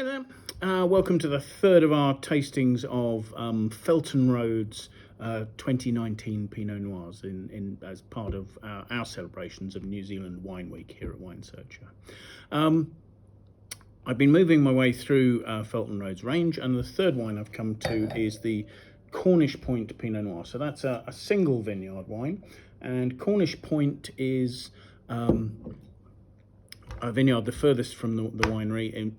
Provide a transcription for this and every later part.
Hi there. Welcome to the third of our tastings of Felton Road's 2019 Pinot Noirs as part of our celebrations of New Zealand Wine Week here at Wine Searcher. I've been moving my way through Felton Road's range, and the third wine I've come to is the Cornish Point Pinot Noir. So that's a single vineyard wine, and Cornish Point is a vineyard the furthest from the winery.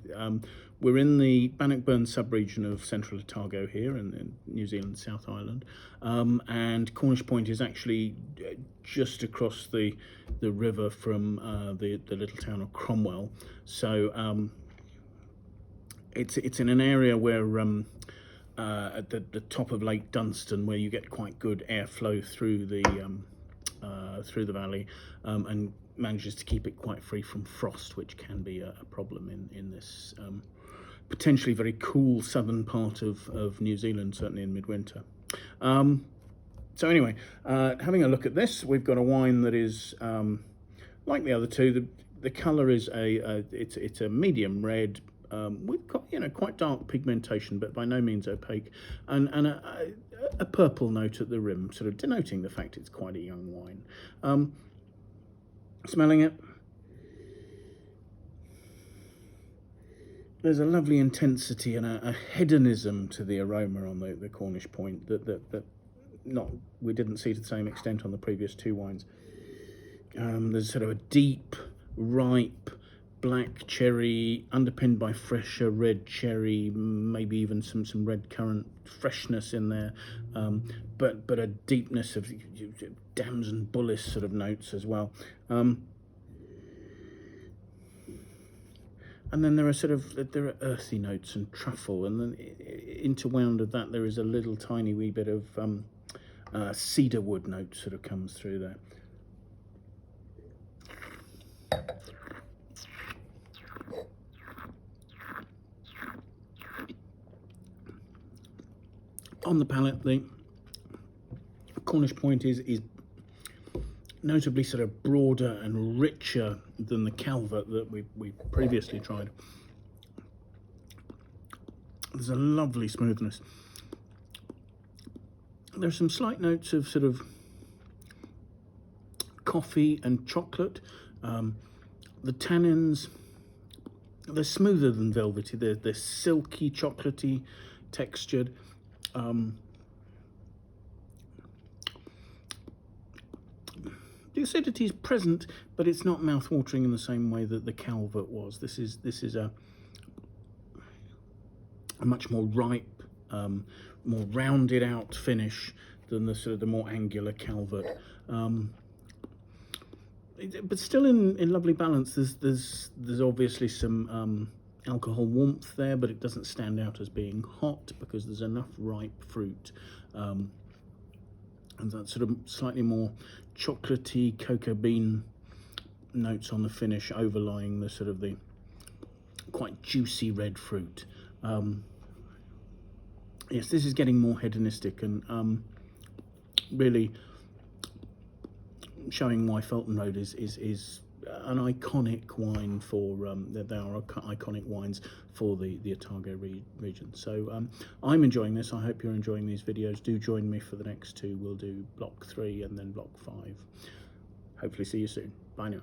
We're in the Bannockburn sub-region of Central Otago here in New Zealand, South Island, and Cornish Point is actually just across the river from the little town of Cromwell. So it's in an area where at the top of Lake Dunstan, where you get quite good airflow through the valley, and manages to keep it quite free from frost, which can be a problem in this potentially very cool southern part of New Zealand, certainly in midwinter. So anyway, having a look at this, we've got a wine that is like the other two. The colour is it's a medium red with quite dark pigmentation, but by no means opaque, and a purple note at the rim, sort of denoting the fact it's quite a young wine. Smelling it, there's a lovely intensity and a hedonism to the aroma on the Cornish Point that we didn't see to the same extent on the previous two wines. There's sort of a deep, ripe black cherry underpinned by fresher red cherry, maybe even some red currant freshness in there, but a deepness of dams and bullis sort of notes as well. And then there are earthy notes and truffle, and then interwound of that there is a little tiny wee bit of cedar wood note sort of comes through there. On the palate, the Cornish Point is notably sort of broader and richer than the Calvert that we previously tried. There's a lovely smoothness. There's some slight notes of sort of coffee and chocolate. The tannins, they're smoother than velvety. They're silky, chocolatey textured. The acidity is present, but it's not mouth-watering in the same way that the Calvert was. This is a much more ripe, more rounded out finish than the more angular Calvert. But still in lovely balance. There's obviously some alcohol warmth there, but it doesn't stand out as being hot because there's enough ripe fruit, and that sort of slightly more chocolatey cocoa bean notes on the finish overlying the quite juicy red fruit. Yes, this is getting more hedonistic and really showing why Felton Road is an iconic wine for there are iconic wines for the Otago region. So I'm enjoying this. I hope you're enjoying these videos. Do join me for the next two. We'll do block 3 and then block 5. Hopefully see you soon. Bye now.